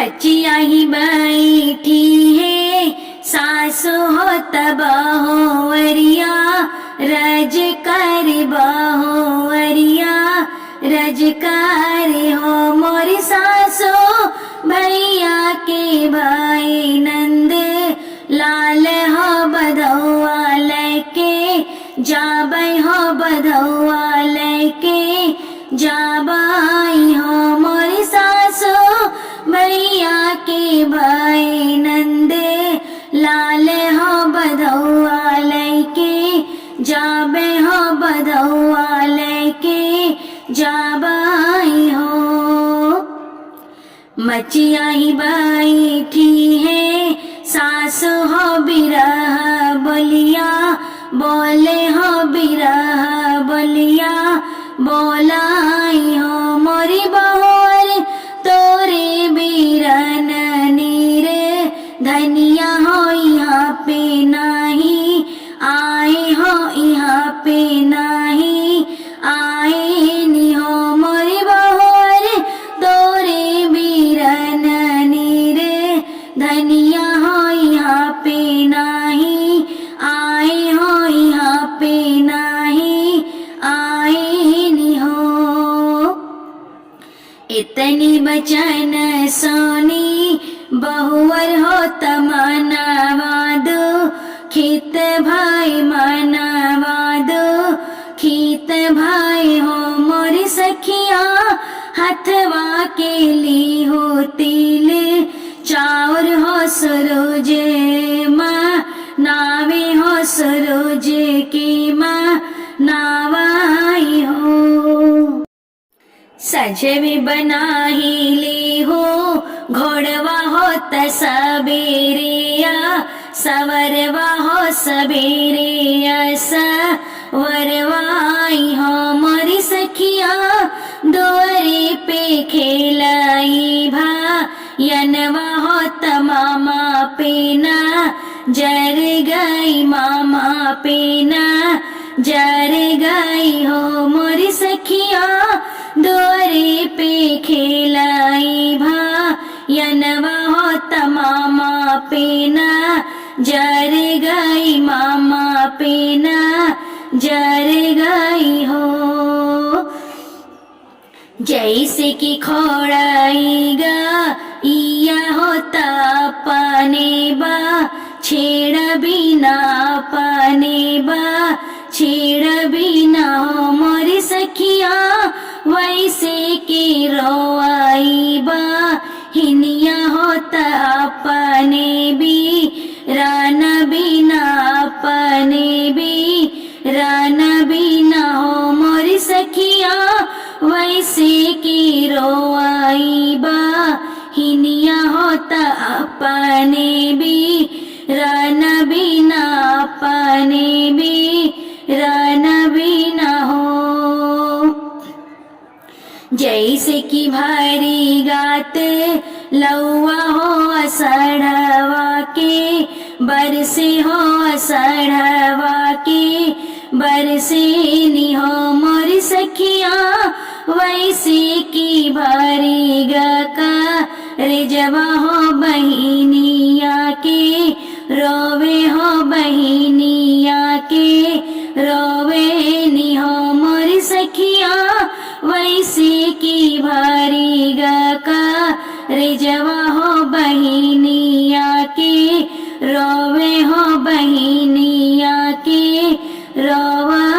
मचिया ही बैठी है सासु हो बहुवरिया रज कर बहुवरिया रज कर हो मोरी सासु भैया के भाई नंद लाल हो बधौआ लेके जाबै हो बधौआ लेके जाबाई हो मोरी सासु भैया के भाई नंद लाल हो बधौआ लेके जाबे हो बधौआ लेके जाबाई हो। मचिया ही बैठी है सासु हो बिरह बोलिया बोले हो बिरह बोलिया बोलाई हो मोरी बहुर तोरे बीरन नीरे धनिया हो यहाँ पे नहीं आए हो यहाँ पे नहीं आए नी हो मोरी बहुर तोरे बीरन नीरे धनिया हो यहाँ पे नहीं आए हो यहाँ पे नहीं आए नी हो। इतनी बचन सोनी बहुवर हो तमनवादो खीत भाई मनवादो खीत भाई हो मोरी सखिया हथवा के ली हो तिल चाउर हो सरोज माँ नावे हो सरोज की माँ नावाई हो। सजवी बनाही ली हो घोड़वा हो तसबेरिया सवरवा हो सबेरिया सवरवाई हो मोरी सखिया दोरे पे खेलाई भा यनवा हो तमामा पेना जर गई मामा पेना जर गई हो मोरी सखिया दोरे पे खेलाई भा यनवा हो तमामा पेना जर गई मामा पेना जर गई हो। जैसे कि खोड़ाईगा इया होता पाने बा छेड़ बिना पाने बा छेड़ बिना हो मोरी सखिया वैसे की रोआई बा हिनिया होता पाने भी राना बिना पाने भी राना बिना हो मोरी सखिया वैसे की रोआई बा हिनिया होता पाने भी राना बिना पाने भी राना बिना हो। जैसे कि भारी गात लौआ हो असढ़वा के बरसे हो असढ़वा के बरसे नी हो मोरी सखिया वैसे की भारी गा का रिजवा हो बहिनिया के रोवे हो बहिनिया के रोवे नी हो मोरी सखिया वैसे की भारी गा का रिजवा हो बहिनिया के रोवे हो बहिनिया के रोवा